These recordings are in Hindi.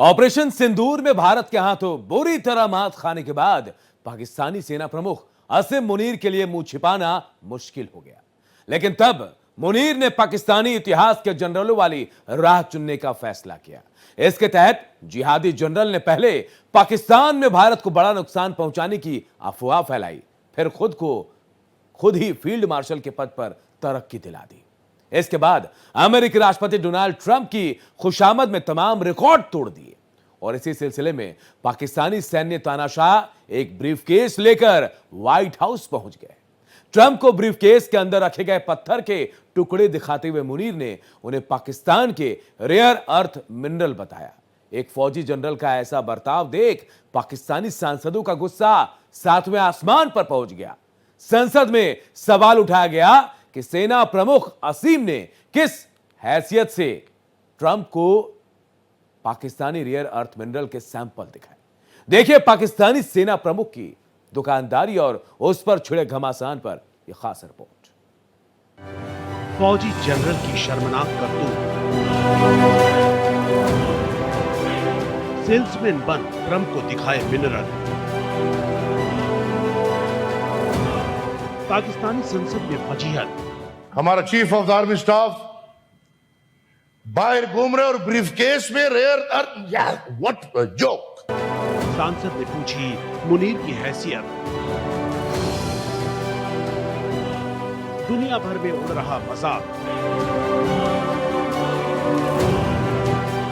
ऑपरेशन सिंदूर में भारत के हाथों बुरी तरह मात खाने के बाद पाकिस्तानी सेना प्रमुख असीम मुनीर के लिए मुंह छिपाना मुश्किल हो गया। लेकिन तब मुनीर ने पाकिस्तानी इतिहास के जनरलों वाली राह चुनने का फैसला किया। इसके तहत जिहादी जनरल ने पहले पाकिस्तान में भारत को बड़ा नुकसान पहुंचाने की अफवाह फैलाई, फिर खुद ही फील्ड मार्शल के पद पर तरक्की दिला दी। इसके बाद अमेरिकी राष्ट्रपति डोनाल्ड ट्रंप की खुशामद में तमाम रिकॉर्ड तोड़ दिए और इसी सिलसिले में पाकिस्तानी सैन्य तानाशाह एक ब्रीफकेस लेकर व्हाइट हाउस पहुंच गए। ट्रंप को ब्रीफकेस के अंदर रखे गए पत्थर के टुकड़े दिखाते हुए मुनीर ने उन्हें पाकिस्तान के रेयर अर्थ मिनरल बताया। एक फौजी जनरल का ऐसा बर्ताव देख पाकिस्तानी सांसदों का गुस्सा 7वें आसमान पर पहुंच गया। संसद में सवाल उठाया गया कि सेना प्रमुख असीम ने किस हैसियत से ट्रंप को पाकिस्तानी रेयर अर्थ मिनरल के सैंपल दिखाए। देखिए पाकिस्तानी सेना प्रमुख की दुकानदारी और उस पर छिड़े घमासान पर यह खास रिपोर्ट। फौजी जनरल की शर्मनाक करतूत। सेल्समैन बन ट्रंप को दिखाए मिनरल। पाकिस्तानी संसद में फजीहत। हमारा chief of the army staff बाहर घूम रहे और ब्रीफकेस में रेयर अर्थ, यार व्हाट अ जोक। सांसद ने पूछी मुनीर की हैसियत। दुनिया भर में उड़ रहा मजाक।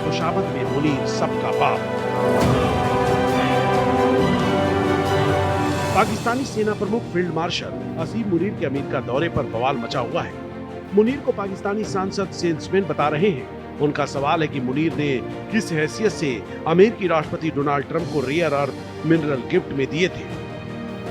खुशामद में मुनीर सबका बाप। पाकिस्तानी सेना प्रमुख फील्ड मार्शल असीम मुनीर के अमेरिका दौरे पर बवाल मचा हुआ है। मुनीर को पाकिस्तानी सांसद सेल्समैन बता रहे हैं। उनका सवाल है कि मुनीर ने किस हैसियत से अमेरिकी राष्ट्रपति डोनाल्ड ट्रंप को रेयर अर्थ मिनरल गिफ्ट में दिए थे।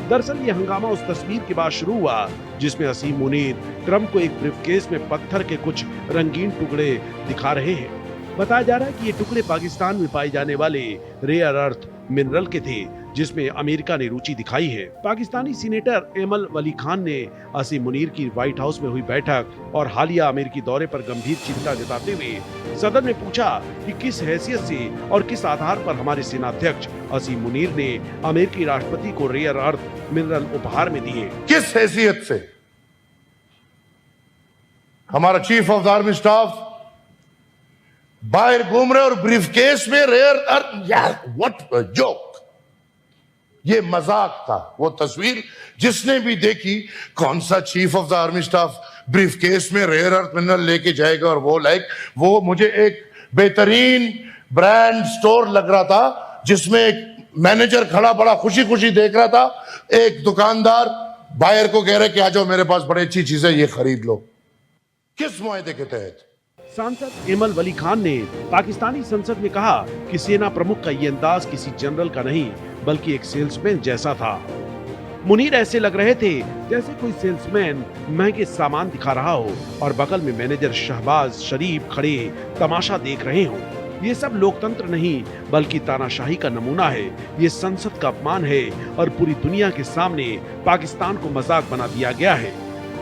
दरअसल ये हंगामा उस तस्वीर के बाद शुरू हुआ जिसमें असीम मुनीर ट्रंप को एक ब्रीफकेस में पत्थर के कुछ रंगीन टुकड़े दिखा रहे हैं। बताया जा रहा है कि ये टुकड़े पाकिस्तान में पाए जाने वाले रेयर अर्थ मिनरल के थे जिसमें अमेरिका ने रुचि दिखाई है। पाकिस्तानी सीनेटर एमल वली खान ने असीम मुनीर की व्हाइट हाउस में हुई बैठक और हालिया अमेरिकी दौरे पर गंभीर चिंता जताते हुए सदन में पूछा कि किस हैसियत से और किस आधार पर हमारे सेनाध्यक्ष असीम मुनीर ने अमेरिकी राष्ट्रपति को रेयर अर्थ मिनरल उपहार में दिए। किस हैसियत से हमारा chief of the army staff बाहर घूम रहे और ब्रीफकेस में रेयर अर्थ, यार व्हाट अ जोक। ये मजाक था। वो तस्वीर जिसने भी देखी, कौन सा chief of the army staff briefcase में रेयर अर्थ मिनरल लेके जाएगा, और वो मुझे एक बेहतरीन ब्रांड स्टोर लग रहा था जिसमें एक मैनेजर खड़ा बड़ा खुशी खुशी देख रहा था। एक दुकानदार बायर को कह रहे कि आ जाओ मेरे पास बड़ी अच्छी चीज है, ये खरीद लो। किस मुआहदे के तहत? सांसद एमल वली खान ने पाकिस्तानी संसद में कहा कि सेना प्रमुख का ये अंदाज किसी जनरल का नहीं बल्कि एक सेल्समैन जैसा था। मुनीर ऐसे लग रहे थे जैसे कोई सेल्समैन महंगे सामान दिखा रहा हो और बगल में मैनेजर शहबाज शरीफ खड़े तमाशा देख रहे हो। ये सब लोकतंत्र नहीं बल्कि तानाशाही का नमूना है। ये संसद का अपमान है और पूरी दुनिया के सामने पाकिस्तान को मजाक बना दिया गया है।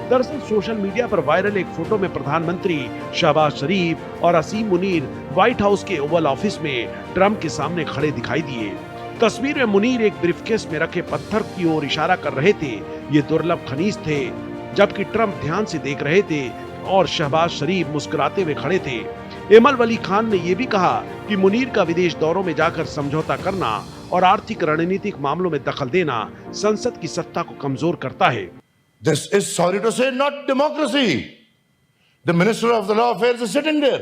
दरअसल सोशल मीडिया पर वायरल एक फोटो में प्रधानमंत्री शहबाज शरीफ और असीम मुनीर व्हाइट हाउस के ओवल ऑफिस में ट्रंप के सामने खड़े दिखाई दिए। तस्वीर में मुनीर एक ब्रीफकेस में रखे पत्थर की ओर इशारा कर रहे थे। ये दुर्लभ खनिज थे, जबकि ट्रंप ध्यान से देख रहे थे और शहबाज शरीफ मुस्कुराते हुए खड़े थे। एमल वली खान ने यह भी कहा कि मुनीर का विदेश दौरों में जाकर समझौता करना और आर्थिक रणनीतिक मामलों में दखल देना संसद की सत्ता को कमजोर करता है। This is, sorry to say, not democracy. The Minister of the Law Affairs is sitting there.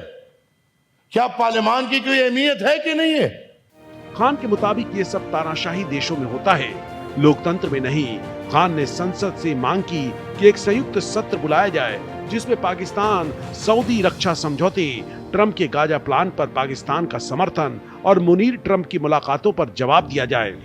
क्या पार्लियामान की कोई अहमियत है कि नहीं है? खान के मुताबिक ये सब तानाशाही देशों में होता है, लोकतंत्र में नहीं। खान ने संसद से मांग की कि एक संयुक्त सत्र बुलाया जाए जिसमें पाकिस्तान सऊदी रक्षा समझौते, ट्रंप के गाजा प्लान पर पाकिस्तान का समर्थन और मुनीर ट्रंप की मुलाकातों पर जवाब दिया जाए।